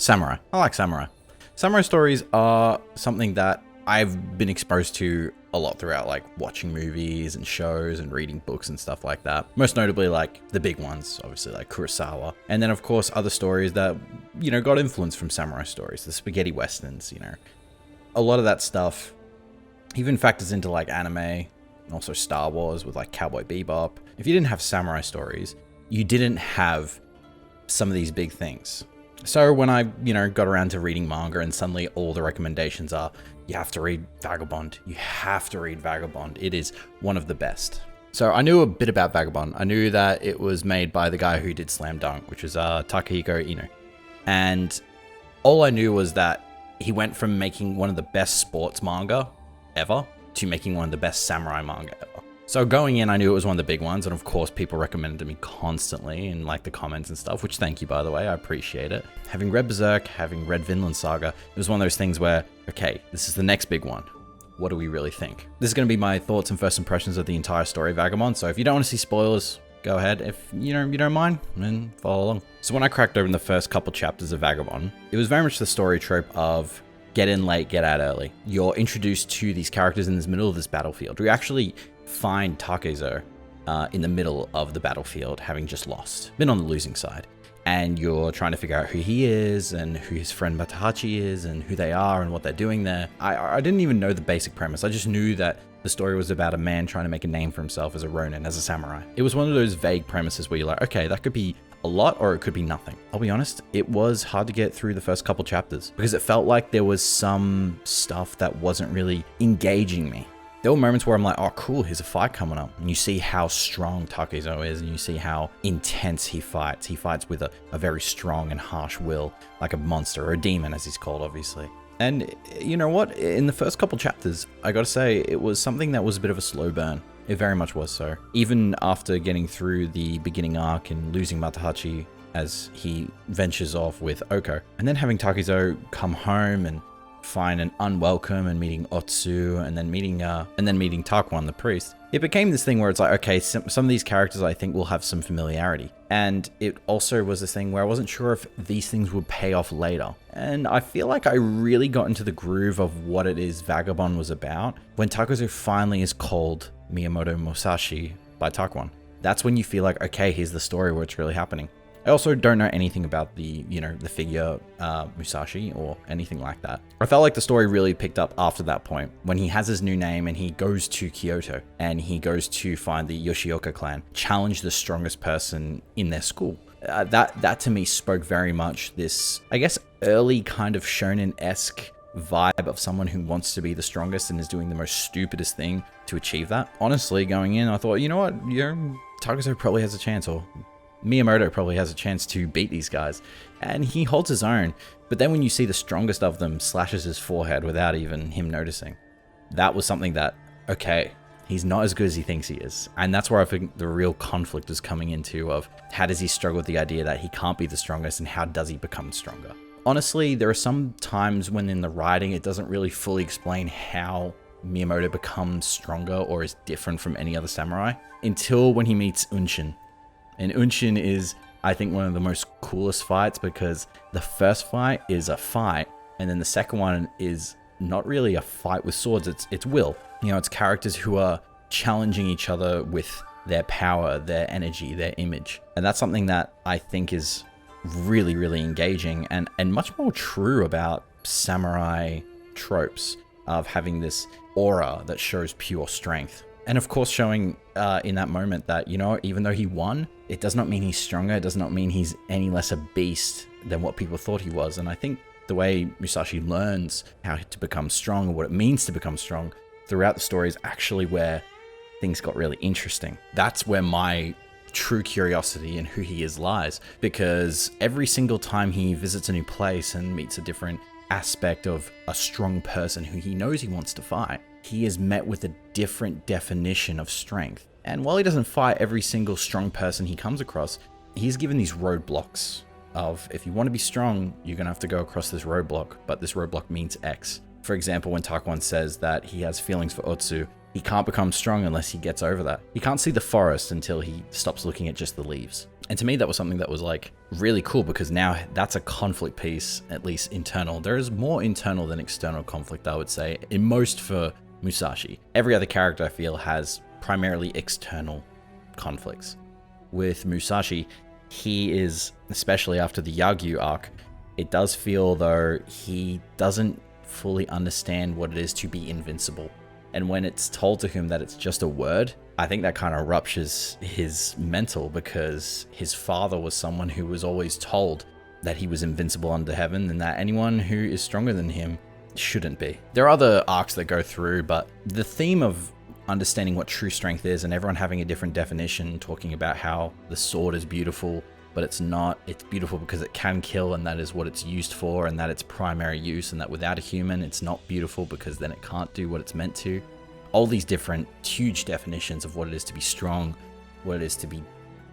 Samurai. I like samurai. Samurai stories are something that I've been exposed to a lot throughout, like watching movies and shows and reading books and stuff like that. Most notably, like the big ones, obviously, like Kurosawa. And then, of course, other stories that, got influence from samurai stories, the spaghetti westerns, A lot of that stuff even factors into like anime and also Star Wars with like Cowboy Bebop. If you didn't have samurai stories, you didn't have some of these big things. So when I, got around to reading manga and suddenly all the recommendations are, you have to read Vagabond. You have to read Vagabond. It is one of the best. So I knew a bit about Vagabond. I knew that it was made by the guy who did Slam Dunk, which was Takehiko Ino. And all I knew was that he went from making one of the best sports manga ever to making one of the best samurai manga ever. So going in, I knew it was one of the big ones, and of course people recommended it to me constantly in like the comments and stuff, which thank you, by the way, I appreciate it. Having read Berserk, having read Vinland Saga, it was one of those things where, okay, this is the next big one. What do we really think? This is going to be my thoughts and first impressions of the entire story of Vagabond, so if you don't want to see spoilers, go ahead. If you don't mind, then follow along. So when I cracked open the first couple chapters of Vagabond, it was very much the story trope of get in late, get out early. You're introduced to these characters in the middle of this battlefield. We actually find Takezo in the middle of the battlefield, having just lost, been on the losing side. And you're trying to figure out who he is and who his friend Matahachi is and who they are and what they're doing there. I didn't even know the basic premise. I just knew that the story was about a man trying to make a name for himself as a ronin, as a samurai. It was one of those vague premises where you're like, okay, that could be a lot or it could be nothing. I'll be honest, it was hard to get through the first couple chapters because it felt like there was some stuff that wasn't really engaging me. There were moments where I'm like, oh cool, here's a fight coming up. And you see how strong Takezo is and you see how intense he fights. He fights with a very strong and harsh will, like a monster or a demon as he's called, obviously. And you know what? In the first couple chapters, I gotta say, it was something that was a bit of a slow burn. It very much was so. Even after getting through the beginning arc and losing Matahachi as he ventures off with Oko, and then having Takezo come home and find an unwelcome and meeting Otsu and then meeting Takuan the priest, it became this thing where it's like, okay, some of these characters I think will have some familiarity. And it also was this thing where I wasn't sure if these things would pay off later. And I feel like I really got into the groove of what it is Vagabond was about when Takezo finally is called Miyamoto Musashi by Takuan. That's when you feel like, okay, here's the story where it's really happening. I also don't know anything about the figure Musashi or anything like that. I felt like the story really picked up after that point when he has his new name and he goes to Kyoto and he goes to find the Yoshioka clan, challenge the strongest person in their school. That to me spoke very much this, I guess, early kind of shonen-esque vibe of someone who wants to be the strongest and is doing the most stupidest thing to achieve that. Honestly, going in, I thought, you know what, Takezo probably has a chance, or Miyamoto probably has a chance to beat these guys, and he holds his own. But then when you see the strongest of them slashes his forehead without even him noticing, that was something that, okay, he's not as good as he thinks he is. And that's where I think the real conflict is coming into, of how does he struggle with the idea that he can't be the strongest and how does he become stronger. Honestly, there are some times when in the writing it doesn't really fully explain how Miyamoto becomes stronger or is different from any other samurai until when he meets Unshin. And Unshin is, I think, one of the most coolest fights because the first fight is a fight, and then the second one is not really a fight with swords, it's will. It's characters who are challenging each other with their power, their energy, their image. And that's something that I think is really, really engaging and much more true about samurai tropes of having this aura that shows pure strength. And of course, showing in that moment that, even though he won, it does not mean he's stronger. It does not mean he's any less a beast than what people thought he was. And I think the way Musashi learns how to become strong and what it means to become strong throughout the story is actually where things got really interesting. That's where my true curiosity and who he is lies, because every single time he visits a new place and meets a different aspect of a strong person who he knows he wants to fight, he is met with a different definition of strength. And while he doesn't fight every single strong person he comes across, he's given these roadblocks of, if you want to be strong, you're going to have to go across this roadblock, but this roadblock means X. For example, when Takuan says that he has feelings for Otsu, He can't become strong unless he gets over that. He can't see the forest until he stops looking at just the leaves. And to me, that was something that was like really cool, because now that's a conflict piece, at least internal. There is more internal than external conflict, I would say, in most for Musashi. Every other character I feel has primarily external conflicts. With Musashi, he is, especially after the Yagyu arc, it does feel though he doesn't fully understand what it is to be invincible. And when it's told to him that it's just a word, I think that kind of ruptures his mental, because his father was someone who was always told that he was invincible under heaven and that anyone who is stronger than him shouldn't be. There are other arcs that go through, but the theme of understanding what true strength is and everyone having a different definition, talking about how the sword is beautiful, but it's not. It's beautiful because it can kill, and that is what it's used for, and that its primary use, and that without a human, it's not beautiful because then it can't do what it's meant to. All these different huge definitions of what it is to be strong, what it is to be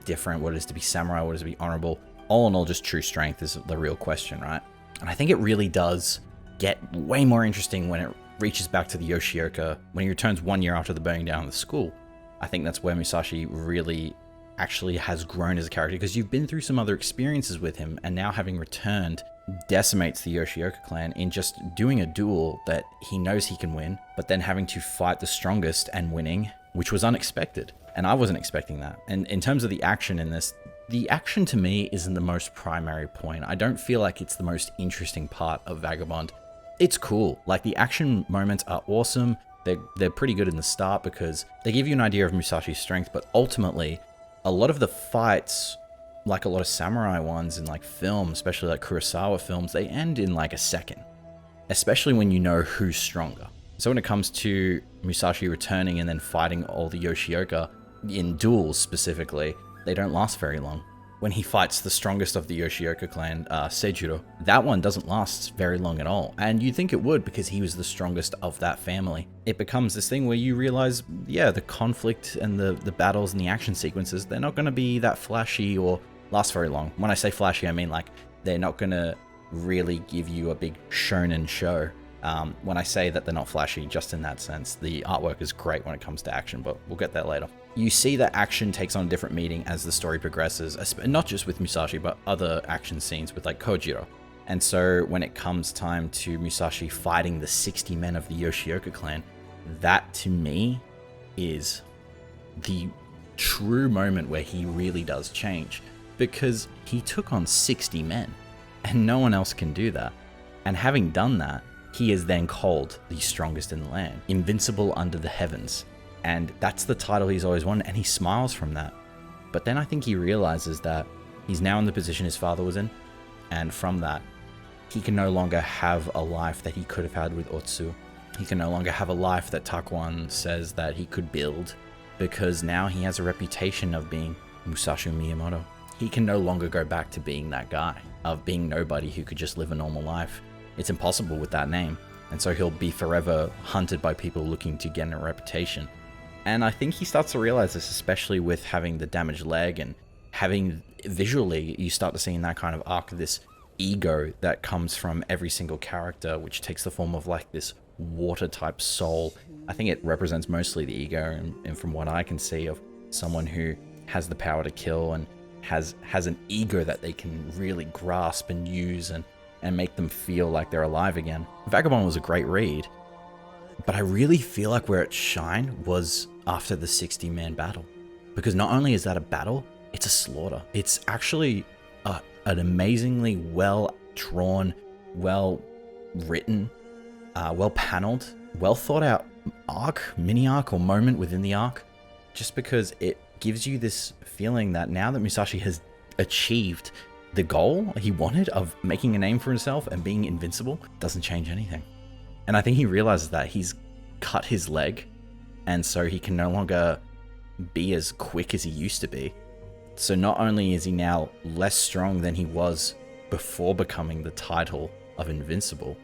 different, what it is to be samurai, what it is to be honorable. All in all, just true strength is the real question, right? And I think it really does get way more interesting when it reaches back to the Yoshioka, when he returns 1 year after the burning down of the school. I think that's where Musashi really actually has grown as a character, because you've been through some other experiences with him, and now having returned, decimates the Yoshioka clan in just doing a duel that he knows he can win, but then having to fight the strongest and winning, which was unexpected. And I wasn't expecting that. And in terms of the action in this, the action to me isn't the most primary point. I don't feel like it's the most interesting part of Vagabond. It's cool. Like, the action moments are awesome. They're pretty good in the start because they give you an idea of Musashi's strength, but ultimately, a lot of the fights, like a lot of samurai ones in like film, especially like Kurosawa films, they end in like a second, especially when you know who's stronger. So when it comes to Musashi returning and then fighting all the Yoshioka in duels specifically, they don't last very long. When he fights the strongest of the Yoshioka clan, Seijuro, that one doesn't last very long at all. And you'd think it would because he was the strongest of that family. It becomes this thing where you realize, yeah, the conflict and the battles and the action sequences, they're not going to be that flashy or last very long. When I say flashy, I mean like they're not going to really give you a big shonen show. When I say that they're not flashy, just in that sense, the artwork is great when it comes to action, but we'll get that later. You see that action takes on a different meaning as the story progresses, not just with Musashi, but other action scenes with like Kojiro. And so when it comes time to Musashi fighting the 60 men of the Yoshioka clan, that to me is the true moment where he really does change, because he took on 60 men and no one else can do that. And having done that, he is then called the strongest in the land, invincible under the heavens. And that's the title he's always wanted, and he smiles from that. But then I think he realizes that he's now in the position his father was in, and from that, he can no longer have a life that he could have had with Otsu. He can no longer have a life that Takuan says that he could build, because now he has a reputation of being Musashi Miyamoto. He can no longer go back to being that guy, of being nobody who could just live a normal life. It's impossible with that name, and so he'll be forever hunted by people looking to get a reputation. And I think he starts to realize this, especially with having the damaged leg and having visually, you start to see in that kind of arc this ego that comes from every single character, which takes the form of like this water type soul. I think it represents mostly the ego, and from what I can see, of someone who has the power to kill and has an ego that they can really grasp and use and make them feel like they're alive again. Vagabond was a great read, but I really feel like where it shined was after the 60-man battle. Because not only is that a battle, it's a slaughter. It's actually an amazingly well-drawn, well-written, well-paneled, well-thought-out mini-arc or moment within the arc. Just because it gives you this feeling that now that Musashi has achieved the goal he wanted of making a name for himself and being invincible, doesn't change anything. And I think he realizes that he's cut his leg, and so he can no longer be as quick as he used to be. So not only is he now less strong than he was before becoming the title of Invincible,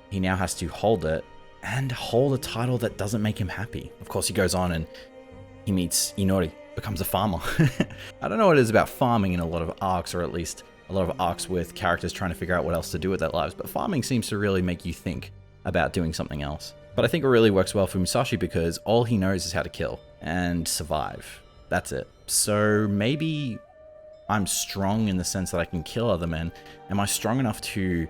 he now has to hold it and hold a title that doesn't make him happy. Of course, he goes on and he meets Inori, becomes a farmer. I don't know what it is about farming in a lot of arcs, or at least a lot of arcs with characters trying to figure out what else to do with their lives, but farming seems to really make you think. about doing something else. But I think it really works well for Musashi because all he knows is how to kill and survive. That's it. So maybe I'm strong in the sense that I can kill other men. Am I strong enough to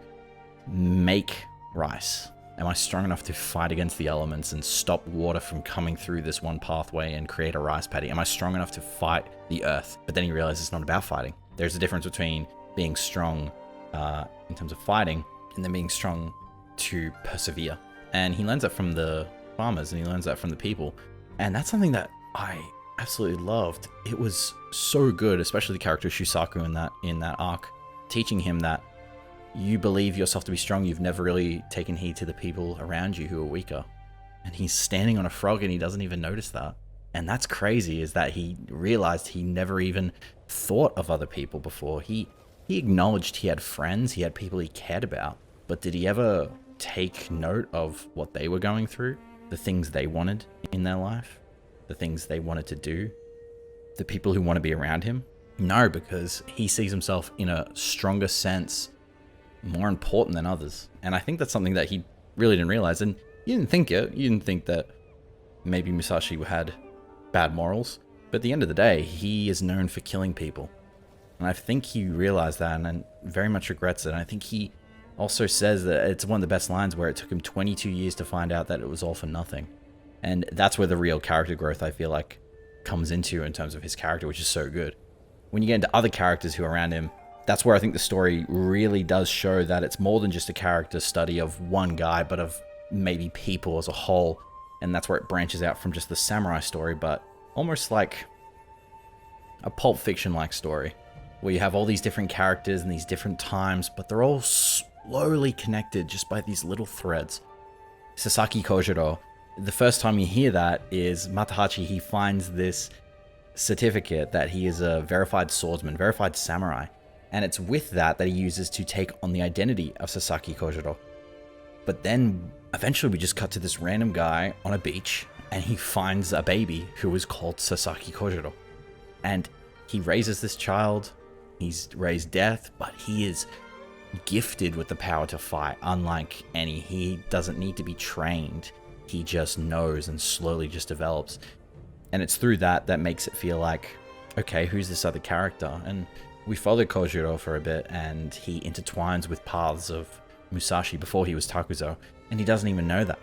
make rice? Am I strong enough to fight against the elements and stop water from coming through this one pathway and create a rice paddy? Am I strong enough to fight the earth? But then he realizes it's not about fighting. There's a difference between being strong in terms of fighting and then being strong to persevere. And he learns that from the farmers and he learns that from the people. And that's something that I absolutely loved. It was so good, especially the character Shusaku in that arc, teaching him that you believe yourself to be strong. You've never really taken heed to the people around you who are weaker. And he's standing on a frog and he doesn't even notice that. And that's crazy, is that he realized he never even thought of other people before. He acknowledged he had friends, he had people he cared about, but did he ever take note of what they were going through, the things they wanted in their life, the things they wanted to do, the people who want to be around him? No, because he sees himself in a stronger sense more important than others. And I think that's something that he really didn't realize. And you didn't think it. You didn't think that maybe Musashi had bad morals. But at the end of the day, he is known for killing people. And I think he realized that and very much regrets it. And I think he also says that it's one of the best lines where it took him 22 years to find out that it was all for nothing. And that's where the real character growth, I feel like, comes into in terms of his character, which is so good. When you get into other characters who are around him, that's where I think the story really does show that it's more than just a character study of one guy, but of maybe people as a whole. And that's where it branches out from just the samurai story, but almost like a Pulp Fiction-like story, where you have all these different characters and these different times, but they're all slowly connected just by these little threads. Sasaki Kojiro, the first time you hear that is Matahachi, he finds this certificate that he is a verified swordsman, verified samurai. And it's with that he uses to take on the identity of Sasaki Kojiro. But then eventually we just cut to this random guy on a beach and he finds a baby who is called Sasaki Kojiro. And he raises this child, he's raised death, but he is gifted with the power to fight, unlike any. He doesn't need to be trained. He just knows and slowly just develops. And it's through that makes it feel like, okay, who's this other character? And we followed Kojiro for a bit, and he intertwines with paths of Musashi before he was Takuzo, and he doesn't even know that.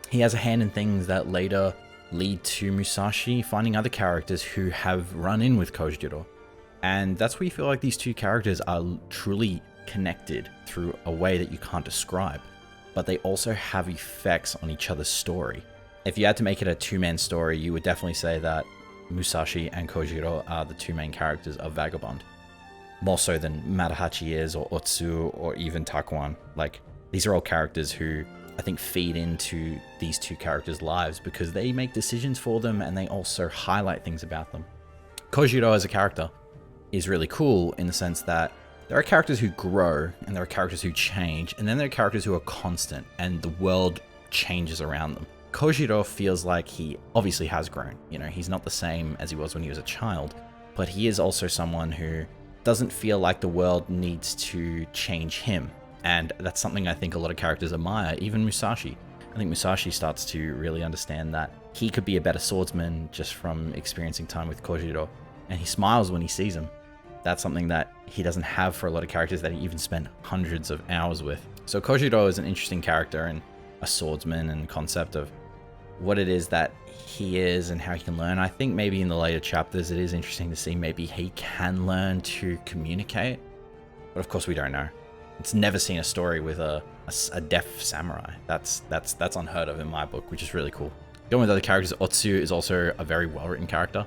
He has a hand in things that later lead to Musashi finding other characters who have run in with Kojiro. And that's where you feel like these two characters are truly connected through a way that you can't describe, but they also have effects on each other's story. If you had to make it a two-man story, you would definitely say that Musashi and Kojiro are the two main characters of Vagabond. More so than Matahachi is, or Otsu, or even Takuan. Like, these are all characters who I think feed into these two characters' lives because they make decisions for them and they also highlight things about them. Kojiro as a character is really cool in the sense that there are characters who grow and there are characters who change, and then there are characters who are constant and the world changes around them. Kojiro feels like he obviously has grown. You know, he's not the same as he was when he was a child, but he is also someone who doesn't feel like the world needs to change him. And that's something I think a lot of characters admire, even Musashi. I think Musashi starts to really understand that he could be a better swordsman just from experiencing time with Kojiro. And he smiles when he sees him. That's something that he doesn't have for a lot of characters that he even spent hundreds of hours with. So Kojiro is an interesting character and a swordsman and concept of what it is that he is and how he can learn. I think maybe in the later chapters it is interesting to see maybe he can learn to communicate, but of course we don't know. It's never seen a story with a deaf samurai. That's unheard of in my book, which is really cool. Going with other characters, Otsu is also a very well-written character.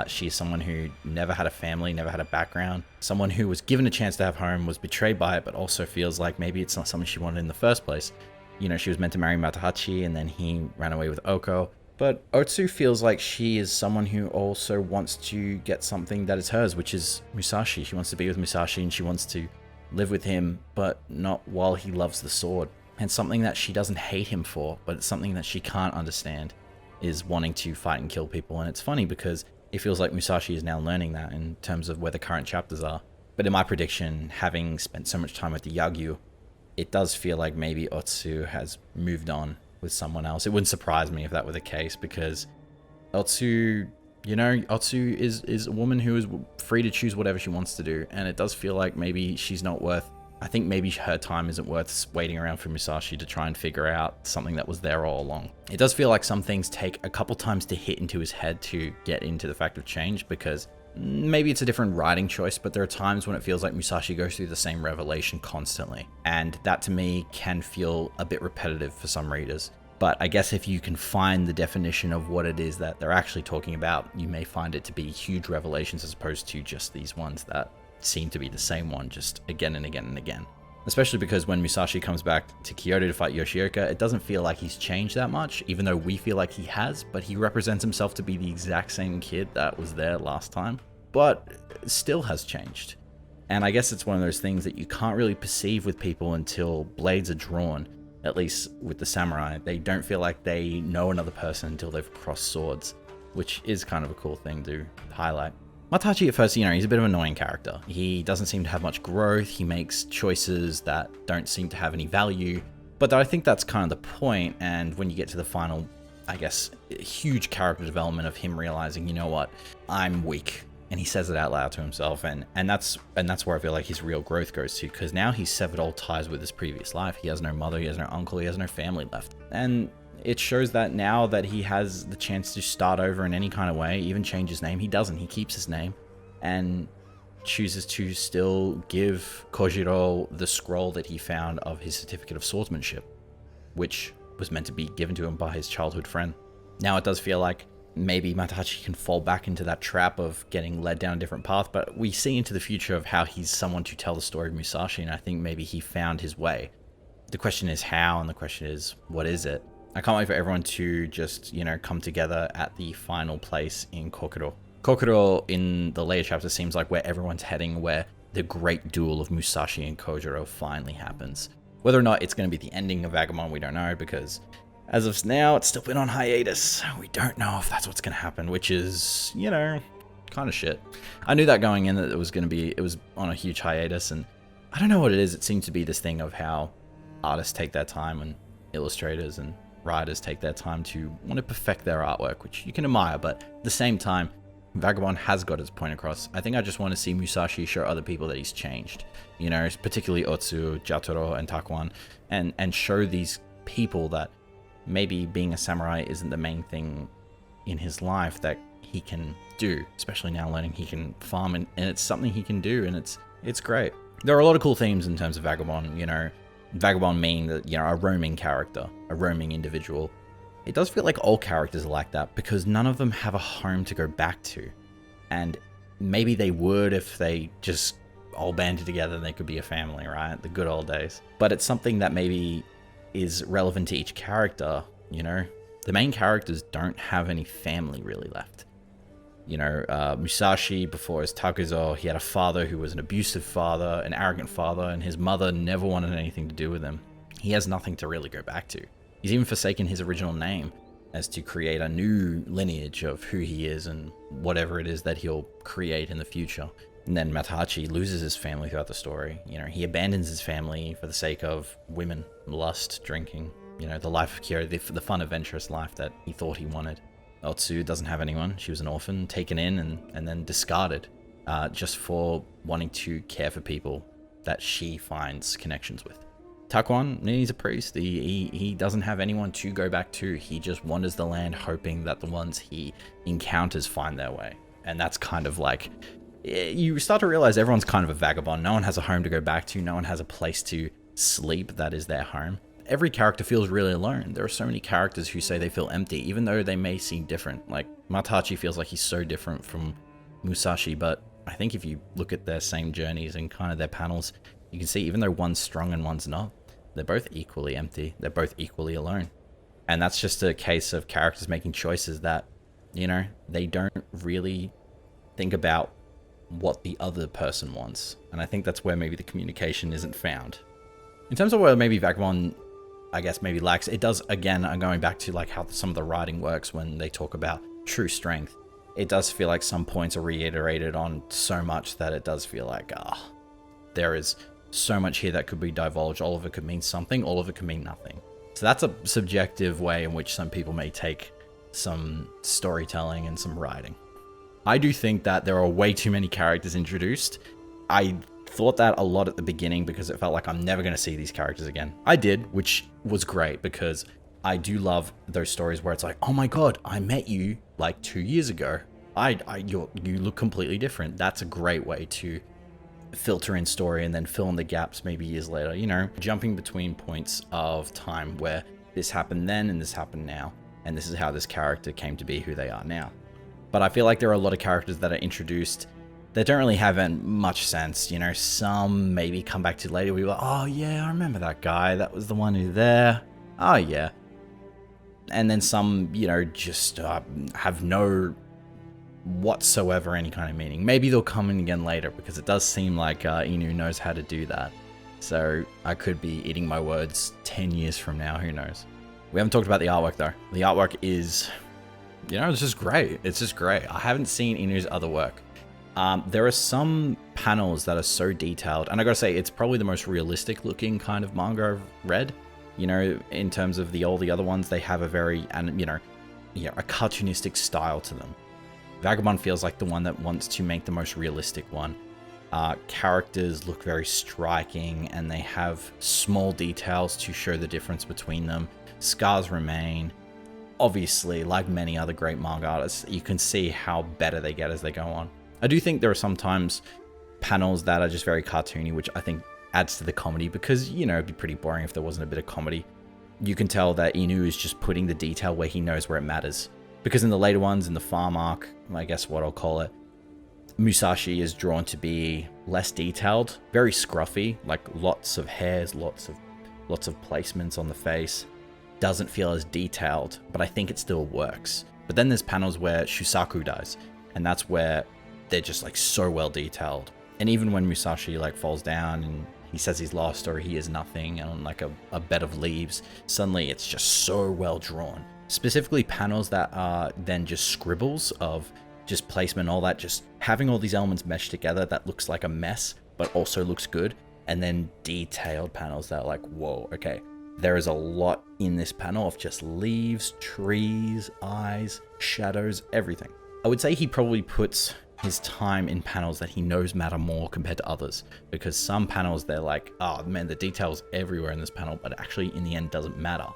She's someone who never had a family, never had a background, someone who was given a chance to have home, was betrayed by it, but also feels like maybe it's not something she wanted in the first place. You know, she was meant to marry Matahachi and then he ran away with Oko. But Otsu feels like she is someone who also wants to get something that is hers, which is Musashi. She wants to be with Musashi and she wants to live with him, but not while he loves the sword. And something that she doesn't hate him for, but it's something that she can't understand, is wanting to fight and kill people. And it's funny because it feels like Musashi is now learning that in terms of where the current chapters are. But in my prediction, having spent so much time with the Yagyu, it does feel like maybe Otsu has moved on with someone else. It wouldn't surprise me if that were the case, because Otsu, Otsu is a woman who is free to choose whatever she wants to do. And it does feel like maybe she's not worth, I think maybe her time isn't worth waiting around for Musashi to try and figure out something that was there all along. It does feel like some things take a couple times to hit into his head to get into the fact of change, because maybe it's a different writing choice, but there are times when it feels like Musashi goes through the same revelation constantly. And that to me can feel a bit repetitive for some readers. But I guess if you can find the definition of what it is that they're actually talking about, you may find it to be huge revelations as opposed to just these ones that seem to be the same one just again and again and again. Especially because when Musashi comes back to Kyoto to fight Yoshioka, it doesn't feel like he's changed that much, even though we feel like he has, but he represents himself to be the exact same kid that was there last time, but still has changed. And I guess it's one of those things that you can't really perceive with people until blades are drawn. At least with the samurai, they don't feel like they know another person until they've crossed swords, which is kind of a cool thing to highlight. Matachi at first, he's a bit of an annoying character. He doesn't seem to have much growth. He makes choices that don't seem to have any value, but I think that's kind of the point. And when you get to the final, I guess, huge character development of him realizing, you know what, I'm weak. And he says it out loud to himself, and that's where I feel like his real growth goes to, because now he's severed all ties with his previous life. He has no mother, he has no uncle, he has no family left. And it shows that now that he has the chance to start over in any kind of way, even change his name, he doesn't. He keeps his name and chooses to still give Kojiro the scroll that he found of his certificate of swordsmanship, which was meant to be given to him by his childhood friend. Now it does feel like maybe Matachi can fall back into that trap of getting led down a different path, but we see into the future of how he's someone to tell the story of Musashi, and I think maybe he found his way. The question is how, and the question is, what is it? I can't wait for everyone to just, come together at the final place in Kokoro. Kokoro in the later chapter seems like where everyone's heading, where the great duel of Musashi and Kojiro finally happens. Whether or not it's going to be the ending of Vagabond, we don't know, because as of now, it's still been on hiatus. We don't know if that's what's going to happen, which is, kind of shit. I knew that going in, that it was on a huge hiatus, and I don't know what it is. It seems to be this thing of how artists take their time, and illustrators and writers take their time to want to perfect their artwork, which you can admire, but at the same time, Vagabond has got its point across. I think I just want to see Musashi show other people that he's changed, particularly Otsu, Jataro, and Takuan, and show these people that maybe being a samurai isn't the main thing in his life that he can do, especially now learning he can farm, and it's something he can do, and it's great. There are a lot of cool themes in terms of Vagabond, Vagabond meaning that, a roaming character, a roaming individual. It does feel like all characters are like that, because none of them have a home to go back to. And maybe they would if they just all banded together and they could be a family, right? The good old days. But it's something that maybe is relevant to each character, The main characters don't have any family really left. Musashi, before his Takuzo, he had a father who was an abusive father, an arrogant father, and his mother never wanted anything to do with him. He has nothing to really go back to. He's even forsaken his original name as to create a new lineage of who he is and whatever it is that he'll create in the future. And then Matachi loses his family throughout the story. He abandons his family for the sake of women, lust, drinking, the life of Kyoto, the fun, adventurous life that he thought he wanted. Otsu doesn't have anyone. She was an orphan, taken in and then discarded just for wanting to care for people that she finds connections with. Takuan, he's a priest. He doesn't have anyone to go back to. He just wanders the land hoping that the ones he encounters find their way. And that's kind of like, you start to realize everyone's kind of a vagabond. No one has a home to go back to. No one has a place to sleep that is their home. Every character feels really alone. There are so many characters who say they feel empty, even though they may seem different. Like, Matachi feels like he's so different from Musashi, but I think if you look at their same journeys and kind of their panels, you can see even though one's strong and one's not, they're both equally empty. They're both equally alone. And that's just a case of characters making choices that, they don't really think about what the other person wants. And I think that's where maybe the communication isn't found. In terms of where maybe Vagabond, I guess, maybe lacks, it does, again, I'm going back to like how some of the writing works when they talk about true strength. It does feel like some points are reiterated on so much that it does feel like, there is so much here that could be divulged. All of it could mean something, all of it could mean nothing. So that's a subjective way in which some people may take some storytelling and some writing. I do think that there are way too many characters introduced. I thought that a lot at the beginning because it felt like I'm never going to see these characters again. I did, which was great because I do love those stories where it's like, oh my god, I met you like 2 years ago. You look completely different. That's a great way to filter in story and then fill in the gaps maybe years later, you know, jumping between points of time where this happened then and this happened now, and this is how this character came to be who they are now. But I feel like there are a lot of characters that are introduced that don't really have much sense, you know. Some maybe come back to later, we were like, oh yeah, I remember that guy, that was the one who there, oh yeah. And then some, you know, just have no whatsoever any kind of meaning. Maybe they'll come in again later because it does seem like Inu knows how to do that. So I could be eating my words 10 years from now, who knows. We haven't talked about the artwork though. The artwork is, you know, it's just great. It's just great. I haven't seen Inu's other work. There are some panels that are so detailed, and I gotta say, it's probably the most realistic looking kind of manga I've read. You know, in terms of all the other ones, they have a very, you know, a cartoonistic style to them. Vagabond feels like the one that wants to make the most realistic one. Characters look very striking, and they have small details to show the difference between them. Scars remain. Obviously, like many other great manga artists, you can see how better they get as they go on. I do think there are sometimes panels that are just very cartoony, which I think adds to the comedy because, you know, it'd be pretty boring if there wasn't a bit of comedy. You can tell that Inu is just putting the detail where he knows where it matters. Because in the later ones, in the farm arc, I guess what I'll call it, Musashi is drawn to be less detailed, very scruffy, like lots of hairs, lots of placements on the face. Doesn't feel as detailed, but I think it still works. But then there's panels where Shusaku dies, and that's where they're just like so well detailed. And even when Musashi like falls down and he says he's lost or he is nothing on like a bed of leaves, suddenly it's just so well drawn. Specifically panels that are then just scribbles of just placement, all that, just having all these elements meshed together that looks like a mess, but also looks good. And then detailed panels that are like, whoa, okay. There is a lot in this panel of just leaves, trees, eyes, shadows, everything. I would say he probably puts his time in panels that he knows matter more compared to others, because some panels they're like, oh man, the detail's everywhere in this panel, but actually in the end doesn't matter.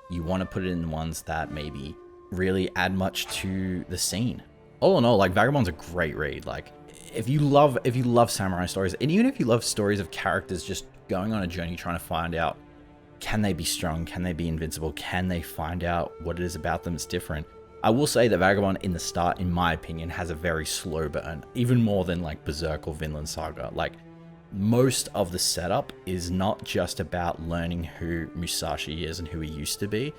You want to put it in ones that maybe really add much to the scene. All in all, like Vagabond's a great read. Like if you love samurai stories, and even if you love stories of characters just going on a journey trying to find out, can they be strong? Can they be invincible? Can they find out what it is about them that's different? I will say that Vagabond in the start, in my opinion, has a very slow burn, even more than like Berserk or Vinland Saga. Like most of the setup is not just about learning who Musashi is and who he used to be.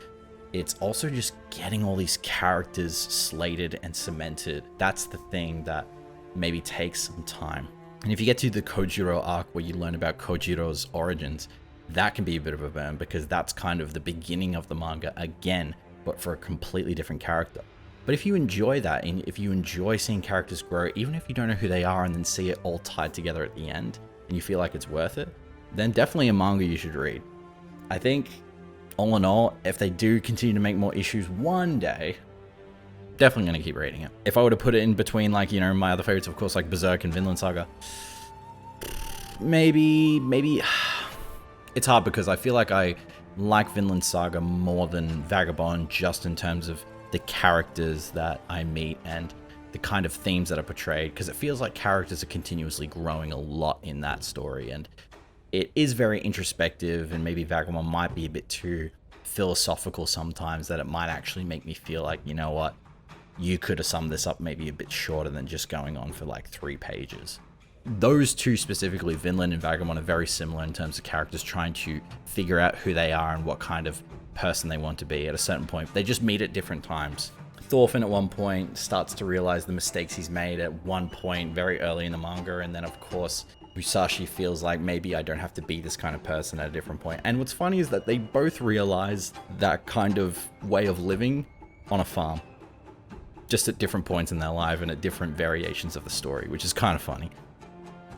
It's also just getting all these characters slated and cemented. That's the thing that maybe takes some time. And if you get to the Kojiro arc where you learn about Kojiro's origins, that can be a bit of a burn because that's kind of the beginning of the manga again, but for a completely different character. But if you enjoy that, and if you enjoy seeing characters grow, even if you don't know who they are and then see it all tied together at the end, and you feel like it's worth it, then definitely a manga you should read. I think, all in all, if they do continue to make more issues one day, definitely going to keep reading it. If I were to put it in between, like, you know, my other favorites, of course, like Berserk and Vinland Saga, maybe, it's hard because I feel like I like Vinland Saga more than Vagabond, just in terms of the characters that I meet and the kind of themes that are portrayed, because it feels like characters are continuously growing a lot in that story, and it is very introspective, and maybe Vagabond might be a bit too philosophical sometimes, that it might actually make me feel like, you know what, you could have summed this up maybe a bit shorter than just going on for like 3 pages. Those two specifically, Vinland and Vagabond, are very similar in terms of characters trying to figure out who they are and what kind of person they want to be at a certain point. They just meet at different times. Thorfinn at one point starts to realize the mistakes he's made at one point very early in the manga, and then of course Musashi feels like maybe I don't have to be this kind of person at a different point. And what's funny is that they both realize that kind of way of living on a farm, just at different points in their life and at different variations of the story, which is kind of funny.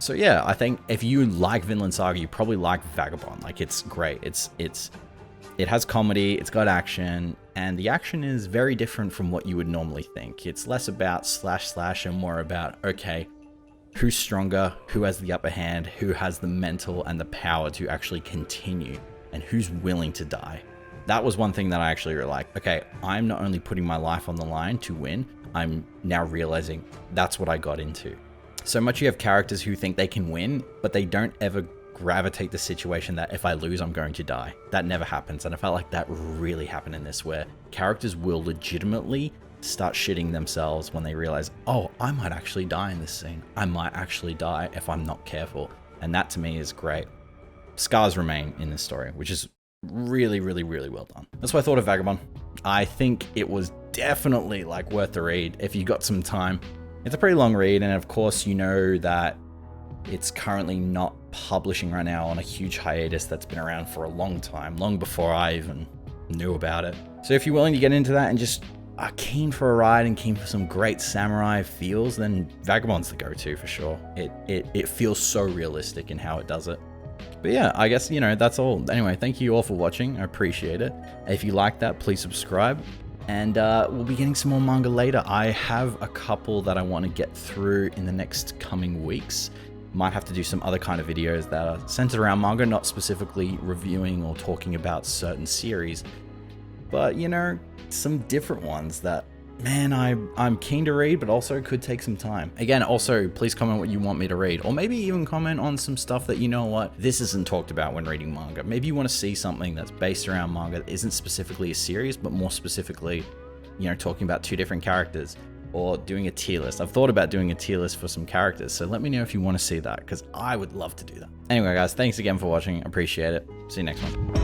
So yeah, I think if you like Vinland Saga, you probably like Vagabond. Like, it's great. It has comedy, it's got action, and the action is very different from what you would normally think. It's less about slash and more about, okay, who's stronger, who has the upper hand, who has the mental and the power to actually continue, and who's willing to die. That was one thing that I actually really liked. Okay, I'm not only putting my life on the line to win, I'm now realizing that's what I got into. So much you have characters who think they can win, but they don't ever gravitate the situation that if I lose, I'm going to die. That never happens. And I felt like that really happened in this, where characters will legitimately start shitting themselves when they realize, oh, I might actually die in this scene. I might actually die if I'm not careful. And that to me is great. Scars remain in this story, which is really, really, really well done. That's what I thought of Vagabond. I think it was definitely like worth the read if you got some time. It's a pretty long read, and of course you know that it's currently not publishing right now on a huge hiatus that's been around for a long time, long before I even knew about it. So if you're willing to get into that and just are keen for a ride and keen for some great samurai feels, then Vagabond's the go-to for sure. It feels so realistic in how it does it. But yeah, I guess, you know, that's all. Anyway, thank you all for watching. I appreciate it. If you like that, please subscribe. And we'll be getting some more manga later. I have a couple that I want to get through in the next coming weeks. Might have to do some other kind of videos that are centered around manga, not specifically reviewing or talking about certain series, but, you know, some different ones that, man, I'm keen to read, but also could take some time. Again, also, please comment what you want me to read, or maybe even comment on some stuff that, you know what, this isn't talked about when reading manga. Maybe you want to see something that's based around manga that isn't specifically a series, but more specifically, you know, talking about two different characters, or doing a tier list. I've thought about doing a tier list for some characters, so let me know if you want to see that, because I would love to do that. Anyway, guys, thanks again for watching. Appreciate it. See you next one.